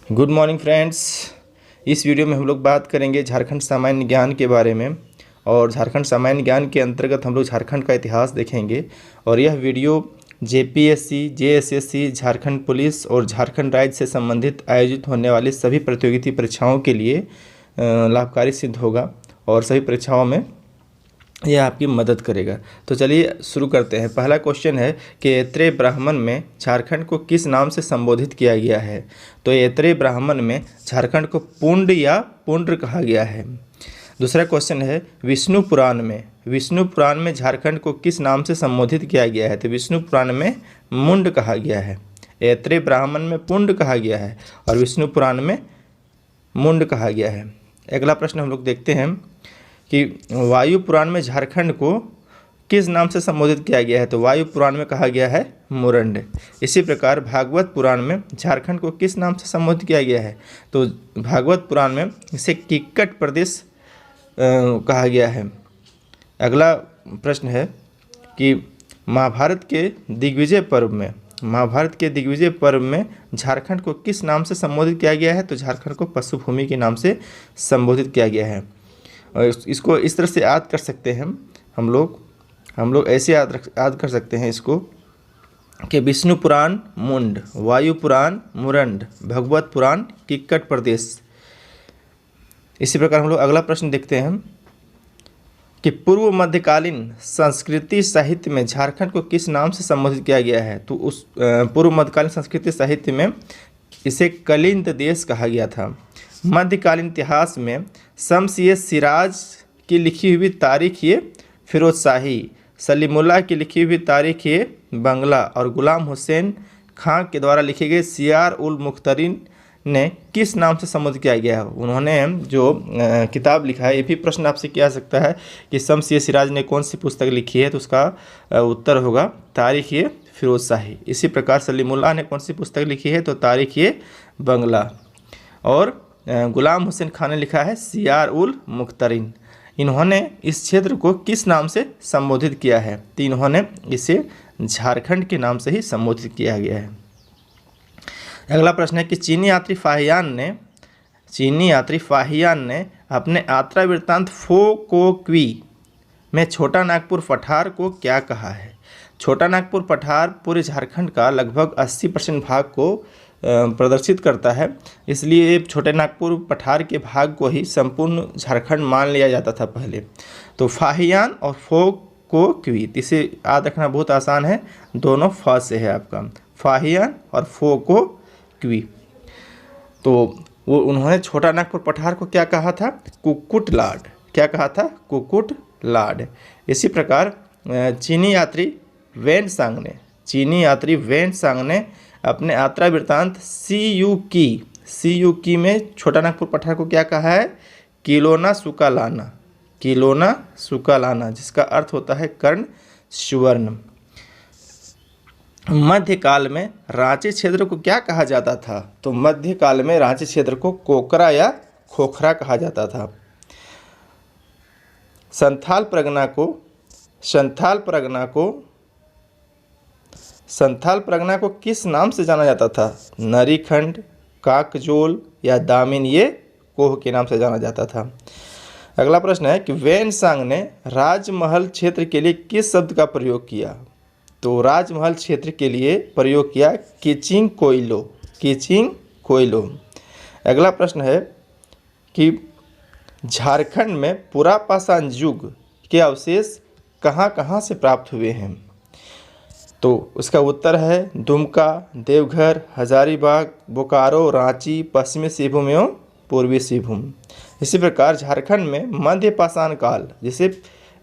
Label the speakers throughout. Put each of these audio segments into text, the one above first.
Speaker 1: Good morning friends. इस video में हम लोग बात करेंगे झारखंड सामान्य ज्ञान के बारे में। और झारखंड सामान्य ज्ञान के अंतर्गत हम लोग झारखंड का इतिहास देखेंगे। और यह video JPSC, JSSC, Jharkhand police और झारखंड राज्य से संबंधित आयोजित होने वाली सभी प्रतियोगिता परीक्षाओं के लिए लाभकारी सिद्ध होगा और सभी परीक्षाओं में यह आपकी मदद करेगा। तो चलिए शुरू करते हैं। पहला क्वेश्चन है कि ऐत्रेय ब्राह्मण में झारखंड को किस नाम से संबोधित किया गया है। तो ऐत्रेय ब्राह्मण में झारखंड को पुंड या पुंड्र कहा गया है। दूसरा क्वेश्चन है विष्णु पुराण में झारखंड को किस नाम से संबोधित किया गया है। तो विष्णु पुराण में मुंड कहा गया है। ऐत्रेय ब्राह्मण में पुंड कहा गया है और विष्णु पुराण में मुंड कहा गया है। अगला प्रश्न हम लोग देखते हैं कि वायु पुराण में झारखंड को किस नाम से संबोधित किया गया है। तो वायु पुराण में कहा गया है मुरंड। इसी प्रकार भागवत पुराण में झारखंड को किस नाम से संबोधित किया गया है। तो भागवत पुराण में इसे किक्कट प्रदेश कहा गया है। अगला प्रश्न है कि महाभारत के दिग्विजय पर्व में झारखंड को किस नाम से संबोधित किया गया है। तो झारखंड को पशुभूमि के नाम से संबोधित किया गया है। और इसको इस तरह से याद कर सकते हैं हम लोग ऐसे याद कर सकते हैं इसको कि विष्णु पुराण मुंड, वायु पुराण मुरंड, भगवत पुराण किक्कट प्रदेश। इसी प्रकार हम लोग अगला प्रश्न देखते हैं कि पूर्व मध्यकालीन संस्कृति साहित्य में झारखंड को किस नाम से संबोधित किया गया है। तो उस पूर्व मध्यकालीन संस्कृति साहित्य में इसे कलिंद देश कहा गया था। मध्यकालीन इतिहास में शम्स-ए सिराज की लिखी हुई तारीख-ए फिरोज शाही, सलीमुल्लाह की लिखी हुई तारीख-ए बंगला और गुलाम हुसैन खां के द्वारा लिखे गए सियार उल मुख्तरीन ने किस नाम से संबोधित किया गया है। उन्होंने जो किताब लिखा है, ये भी प्रश्न आपसे किया सकता है कि शम्स-ए सिराज ने कौन सी पुस्तक लिखी है। तो उसका उत्तर होगा तारीख-ए फिरोज शाही। इसी प्रकार सलीमुल्लाह ने कौन सी पुस्तक लिखी है। तो तारीख-ए बंगला। और गुलाम हुसैन खान ने लिखा है सियार उल मुख्तरीन। इन्होंने इस क्षेत्र को किस नाम से संबोधित किया है। तो इन्होंने इसे झारखंड के नाम से ही संबोधित किया गया है। अगला प्रश्न है कि चीनी यात्री फाहियान ने अपने यात्रा वृत्तांत फो को क्वी में छोटा नागपुर पठार को क्या कहा है। छोटा नागपुर पठार पूरे झारखंड का लगभग 80% भाग को प्रदर्शित करता है। इसलिए छोटे नागपुर पठार के भाग को ही संपूर्ण झारखंड मान लिया जाता था पहले। तो फाहियान और फो को क्वी, इसे याद रखना बहुत आसान है, दोनों फ से है आपका, फाहियान और फो को क्वी। तो वो उन्होंने छोटा नागपुर पठार को क्या कहा था, कुक्कुट लाड। क्या कहा था, कुक्कुट लाड। इसी प्रकार चीनी यात्री वेन सांग ने अपने यात्रा वृत्तांत सी यू की में छोटा नागपुर पठार को क्या कहा है, किलोना सुकालाना, जिसका अर्थ होता है कर्ण सुवर्ण। मध्यकाल में रांची क्षेत्र को क्या कहा जाता था। तो मध्यकाल में रांची क्षेत्र को कोकरा या खोखरा कहा जाता था। संथाल परगना को किस नाम से जाना जाता था। नरीखंड, काकजोल या दामिन, ये कोह के नाम से जाना जाता था। अगला प्रश्न है कि वेन सांग ने राजमहल क्षेत्र के लिए किस शब्द का प्रयोग किया। तो राजमहल क्षेत्र के लिए प्रयोग किया किचिंग कोयलो। अगला प्रश्न है कि झारखंड में पुरापाषाण युग के अवशेष कहाँ से प्राप्त हुए हैं। तो उसका उत्तर है दुमका, देवघर, हजारीबाग, बोकारो, रांची, पश्चिमी सिंहभूम एवं पूर्वी सिंहभूम। इसी प्रकार झारखंड में मध्य पाषाण काल, जिसे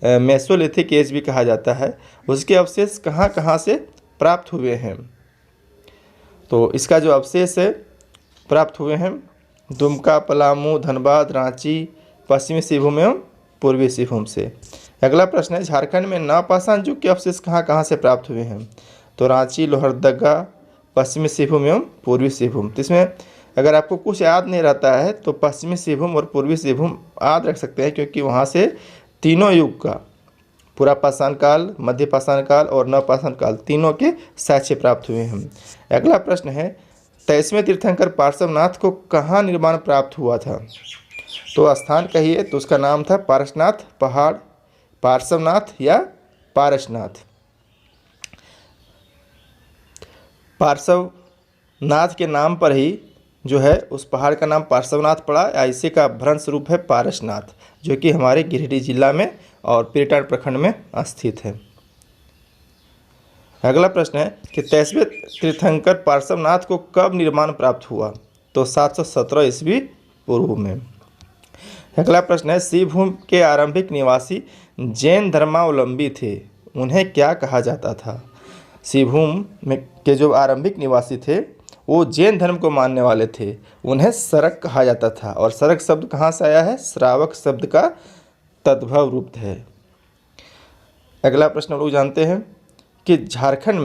Speaker 1: मेसोलिथिक एज भी कहा जाता है, उसके अवशेष कहाँ से प्राप्त हुए हैं। तो इसका जो अवशेष है प्राप्त हुए हैं दुमका, पलामू, धनबाद, रांची, पश्चिमी सिंहभूम एवं पूर्वी सिंहभूम से। अगला प्रश्न है झारखंड में नवपाषाण युग के अवशेष कहाँ से प्राप्त हुए हैं। तो रांची, लोहरदगा, पश्चिमी सिंहभूम एवं पूर्वी सिंहभूम। तो इसमें अगर आपको कुछ याद नहीं रहता है तो पश्चिमी सिंहभूम और पूर्वी सिंहभूम याद रख सकते हैं, क्योंकि वहाँ से तीनों युग का, पुरापाषाण काल, मध्यपाषाण काल और नवपाषाण काल, तीनों के साक्ष्य प्राप्त हुए हैं। अगला प्रश्न है 23वें तीर्थंकर पार्श्वनाथ को कहाँ निर्माण प्राप्त हुआ था? तो स्थान कहिए, तो उसका नाम था पारसनाथ पहाड़, पार्श्वनाथ या पारसनाथ। पार्श्वनाथ के नाम पर ही जो है उस पहाड़ का नाम पार्श्वनाथ पड़ा, या इसी का भ्रंश रूप है पारसनाथ, जो कि हमारे गिरिडीह जिला में और पीरटाट प्रखंड में स्थित है। अगला प्रश्न है कि 23वें तीर्थंकर पार्श्वनाथ को कब निर्माण प्राप्त हुआ? तो 717 ईस्वी पूर्व में। अगला प्रश्न है सिंहभूम के आरंभिक निवासी जैन धर्मावलंबी थे, उन्हें क्या कहा जाता था? सिंहभूम में के जो आरंभिक निवासी थे वो जैन धर्म को मानने वाले थे, उन्हें सरक कहा जाता था। और सरक शब्द कहाँ से आया है? श्रावक शब्द का तद्भव रूप है। अगला प्रश्न हम लोग जानते हैं कि झारखंड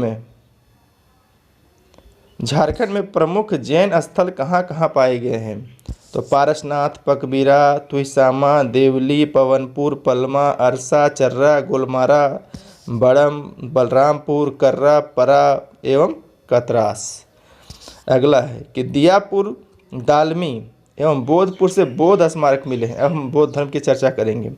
Speaker 1: में प्रमुख जैन स्थल कहाँ कहाँ पाए गए हैं? तो पारसनाथ, पकबीरा, तुहिसामा, देवली, पवनपुर, पलमा, अरसा, चर्रा, गोलमारा, बड़म, बलरामपुर, कर्रा, परा एवं कतरास। अगला है कि दियापुर, दालमी एवं बोधपुर से बौद्ध स्मारक मिले हैं। अब हम बौद्ध धर्म की चर्चा करेंगे।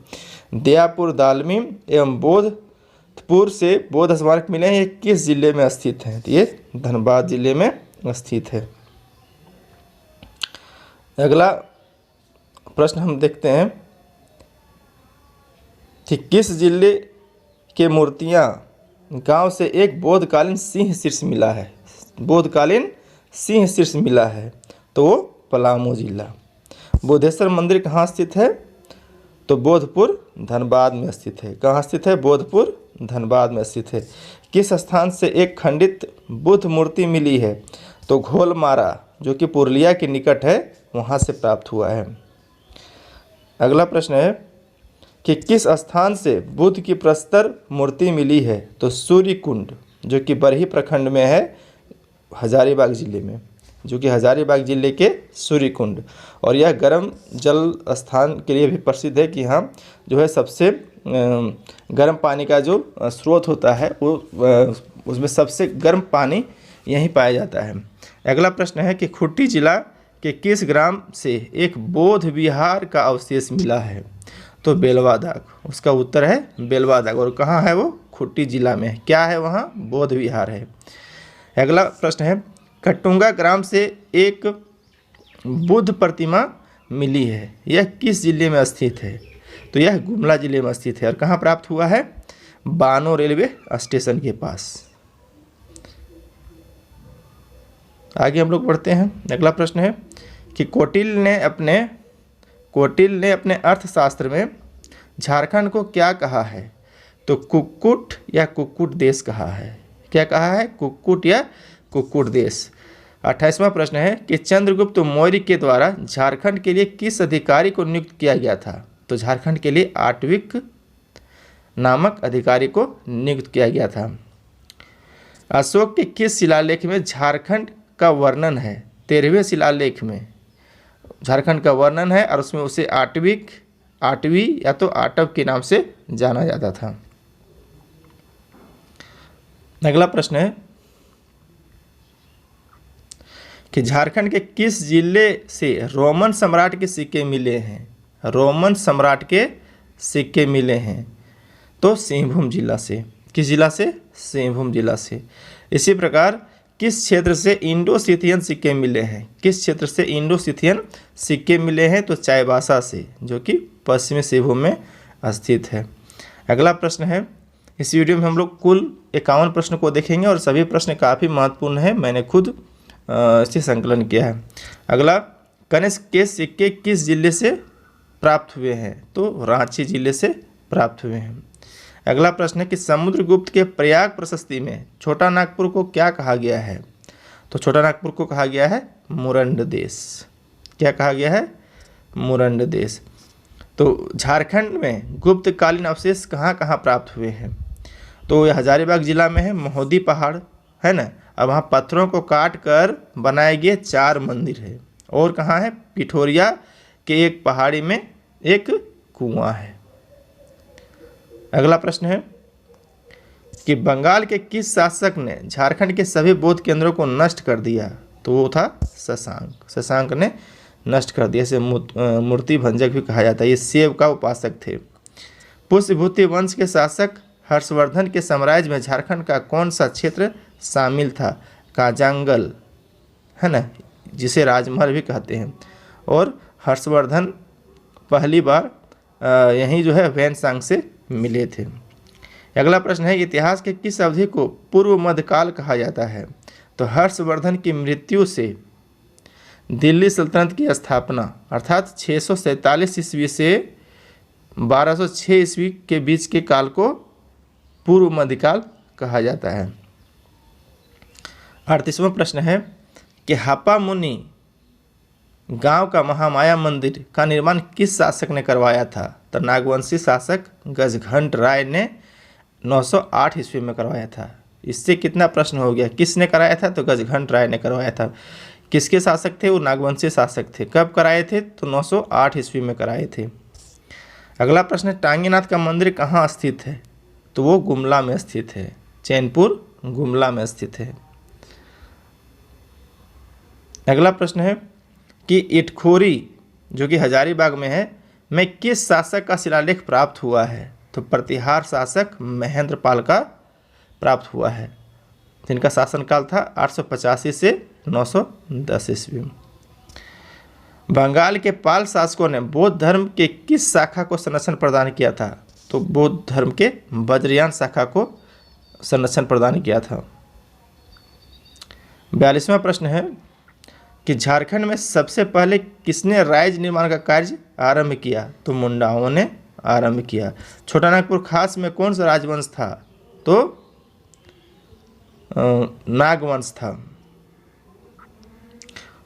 Speaker 1: दियापुर, दालमी एवं बोधपुर से बौद्ध स्मारक मिले हैं। ये किस जिले में स्थित हैं? तो ये धनबाद जिले में स्थित है। अगला प्रश्न हम देखते हैं कि किस जिले के मूर्तियां गांव से एक बौद्धकालीन सिंह शीर्ष मिला है? बौद्धकालीन सिंह शीर्ष मिला है तो वो पलामू जिला। बोधेश्वर मंदिर कहाँ स्थित है? तो बोधपुर धनबाद में स्थित है। कहाँ स्थित है? बोधपुर धनबाद में स्थित है। किस स्थान से एक खंडित बुद्ध मूर्ति मिली है? तो घोलमारा, जो कि पुरुलिया के निकट है, वहाँ से प्राप्त हुआ है। अगला प्रश्न है कि किस स्थान से बुद्ध की प्रस्तर मूर्ति मिली है? तो सूर्य कुंड, जो कि बरही प्रखंड में है, हजारीबाग जिले में, जो कि हजारीबाग जिले के सूर्य कुंड। और यह गर्म जल स्थान के लिए भी प्रसिद्ध है कि यहाँ जो है सबसे गर्म पानी का जो स्रोत होता है वो उसमें सबसे गर्म पानी यहीं पाया जाता है। अगला प्रश्न है कि खुट्टी जिला के किस ग्राम से एक बौद्ध विहार का अवशेष मिला है? तो बेलवादाग, उसका उत्तर है बेलवादाग। और कहाँ है वो? खुट्टी जिला में। क्या है वहाँ? बौद्ध विहार है। अगला प्रश्न है कटुंगा ग्राम से एक बुद्ध प्रतिमा मिली है, यह किस जिले में स्थित है? तो यह गुमला जिले में स्थित है। और कहाँ प्राप्त हुआ है? बानो रेलवे स्टेशन के पास। आगे हम लोग बढ़ते हैं। अगला प्रश्न है कि कौटिल्य ने अपने अर्थशास्त्र में झारखंड को क्या कहा है? तो कुक्कुट या कुक्कुट देश कहा है। क्या कहा है? कुक्कुट या कुक्कुट देश। 28वां प्रश्न है कि चंद्रगुप्त मौर्य के द्वारा झारखंड के लिए किस अधिकारी को नियुक्त किया गया था? तो झारखंड के लिए आटविक नामक अधिकारी को नियुक्त किया गया था। अशोक के किस शिलालेख में झारखंड का वर्णन है? 13वें शिलालेख में झारखंड का वर्णन है और उसमें उसे आटवी या तो आटव के नाम से जाना जाता था। अगला प्रश्न है कि झारखंड के किस जिले से रोमन सम्राट के सिक्के मिले हैं? रोमन सम्राट के सिक्के मिले हैं तो सिंहभूम जिला से। किस जिला से? सिंहभूम जिला से। इसी प्रकार किस क्षेत्र से इंडो सिथियन सिक्के मिले हैं? किस क्षेत्र से इंडो सिथियन सिक्के मिले हैं? तो चाईबासा से, जो कि पश्चिमी सिंहभूम में स्थित है। अगला प्रश्न है, इस वीडियो में हम लोग कुल 51 प्रश्न को देखेंगे और सभी प्रश्न काफ़ी महत्वपूर्ण है, मैंने खुद इसे संकलन किया है। अगला, कनिष्क के सिक्के किस जिले से प्राप्त हुए हैं? तो रांची जिले से प्राप्त हुए हैं। अगला प्रश्न है कि समुद्रगुप्त के प्रयाग प्रशस्ति में छोटा नागपुर को क्या कहा गया है? तो छोटा नागपुर को कहा गया है मुरंड देश। क्या कहा गया है? मुरंड देश। तो झारखंड में गुप्तकालीन अवशेष कहाँ कहाँ प्राप्त हुए हैं? तो यह हजारीबाग जिला में है, महोदी पहाड़ है ना। अब वहाँ पत्थरों को काट कर बनाए गए 4 मंदिर है। और कहाँ है? पिठोरिया के एक पहाड़ी में एक कुआं है। अगला प्रश्न है कि बंगाल के किस शासक ने झारखंड के सभी बौद्ध केंद्रों को नष्ट कर दिया? तो वो था शशांक। शशांक ने नष्ट कर दिया, इसे मूर्ति भंजक भी कहा जाता है। ये शिव का उपासक थे। पुष्यभूति वंश के शासक हर्षवर्धन के साम्राज्य में झारखंड का कौन सा क्षेत्र शामिल था? काजांगल, है ना, जिसे राजमहल भी कहते हैं। और हर्षवर्धन पहली बार यहीं जो है वैनसांग से मिले थे। अगला प्रश्न है, इतिहास के किस अवधि को पूर्व मध्यकाल कहा जाता है? तो हर्षवर्धन की मृत्यु से दिल्ली सल्तनत की स्थापना अर्थात 647 ईस्वी से 1206 ईस्वी के बीच के काल को पूर्व मध्यकाल कहा जाता है। 38वां प्रश्न है कि हापा मुनि गांव का महामाया मंदिर का निर्माण किस शासक ने करवाया था? तो नागवंशी शासक गजघंट राय ने 908 ईस्वी में करवाया था। इससे कितना प्रश्न हो गया? किसने कराया था? तो गजघंट राय ने करवाया था। किसके शासक थे? वो नागवंशी शासक थे। कब कराए थे? तो 908 ईस्वी में कराए थे। अगला प्रश्न है, टांगीनाथ का मंदिर कहाँ स्थित है? तो वो गुमला में स्थित है। चैनपुर गुमला में स्थित है। अगला प्रश्न है कि इटखोरी जो कि हजारीबाग में किस शासक का शिलालेख प्राप्त हुआ है? तो प्रतिहार शासक महेंद्र पाल का प्राप्त हुआ है, जिनका शासनकाल था 885 से 910 ईस्वी। बंगाल के पाल शासकों ने बौद्ध धर्म के किस शाखा को संरक्षण प्रदान किया था? तो बौद्ध धर्म के वज्रयान शाखा को संरक्षण प्रदान किया था। 42वां प्रश्न है कि झारखंड में सबसे पहले किसने राज्य निर्माण का कार्य आरंभ किया? तो मुंडाओं ने आरंभ किया। छोटा नागपुर खास में कौन सा राजवंश था? तो नागवंश था,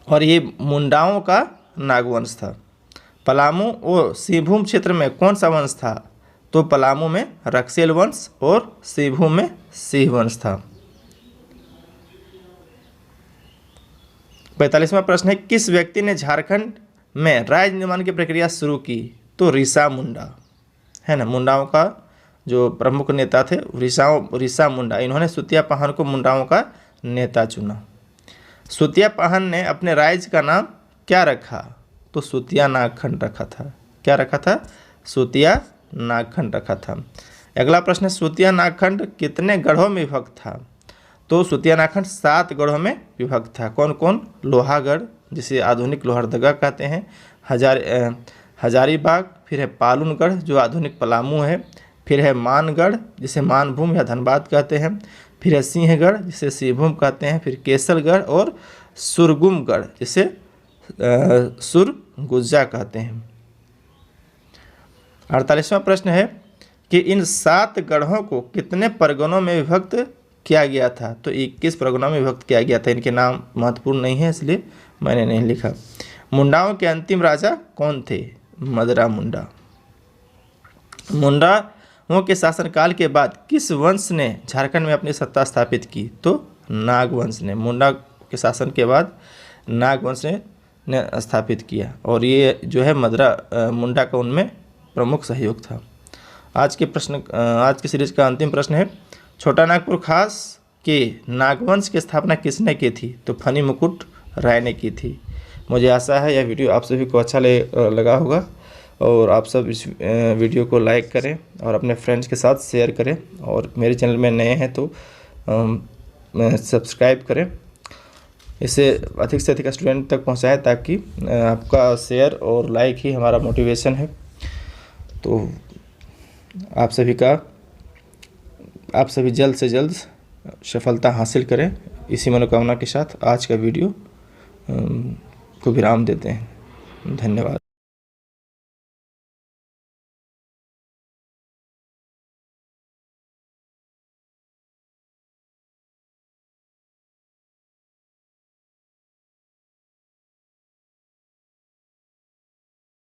Speaker 1: और ये मुंडाओं का नागवंश था। पलामू और सिंहभूम क्षेत्र में कौन सा वंश था? तो पलामू में रक्सेल वंश और सिंहभूम में सिंह वंश था। 45वां प्रश्न है, किस व्यक्ति ने झारखंड में राज्य निर्माण की प्रक्रिया शुरू की? तो ऋषा मुंडा, है ना, मुंडाओं का जो प्रमुख नेता थे ऋषा मुंडा। इन्होंने सुतिया पाहन को मुंडाओं का नेता चुना। सुतिया पाहन ने अपने राज्य का नाम क्या रखा? तो सुतिया नागखंड रखा था। क्या रखा था? सुतिया नागखंड रखा था। अगला प्रश्न है, सुतिया नागखंड कितने गढ़ों में विभक्त था? तो सुतिया नागखंड 7 गढ़ों में विभक्त था। कौन कौन? लोहागढ़, जिसे आधुनिक लोहरदगा कहते हैं, हजारीबाग, फिर है पालूनगढ़ जो आधुनिक पलामू है, फिर है मानगढ़ जिसे मानभूम या धनबाद कहते हैं, फिर है सिंहगढ़ जिसे सिंहभूम कहते हैं, फिर केसरगढ़ और सुरगुमगढ़ जिसे सुरगुज्जा कहते हैं। 48वां प्रश्न है कि इन 7 गढ़ों को कितने परगनों में विभक्त किया गया था? तो 21 परगनों में विभक्त किया गया था। इनके नाम महत्वपूर्ण नहीं है इसलिए मैंने नहीं लिखा। मुंडाओं के अंतिम राजा कौन थे? मदरा मुंडा। मुंडाओं के शासनकाल के बाद किस वंश ने झारखंड में अपनी सत्ता स्थापित की? तो नागवंश ने। मुंडा के शासन के बाद नागवंश ने स्थापित किया, और ये जो है मदरा मुंडा का उनमें प्रमुख सहयोग था। आज की सीरीज का अंतिम प्रश्न है, छोटा नागपुर खास के नागवंश की स्थापना किसने की थी? तो फनी मुकुट राय ने की थी। मुझे आशा है यह वीडियो आप सभी को अच्छा लगा होगा, और आप सब इस वीडियो को लाइक करें और अपने फ्रेंड्स के साथ शेयर करें, और मेरे चैनल में नए हैं तो सब्सक्राइब करें। इसे अधिक से अधिक स्टूडेंट तक पहुंचाएं ताकि आपका शेयर और लाइक ही हमारा मोटिवेशन है। तो आप सभी जल्द से जल्द सफलता हासिल करें, इसी मनोकामना के साथ आज का वीडियो को विराम देते हैं। धन्यवाद।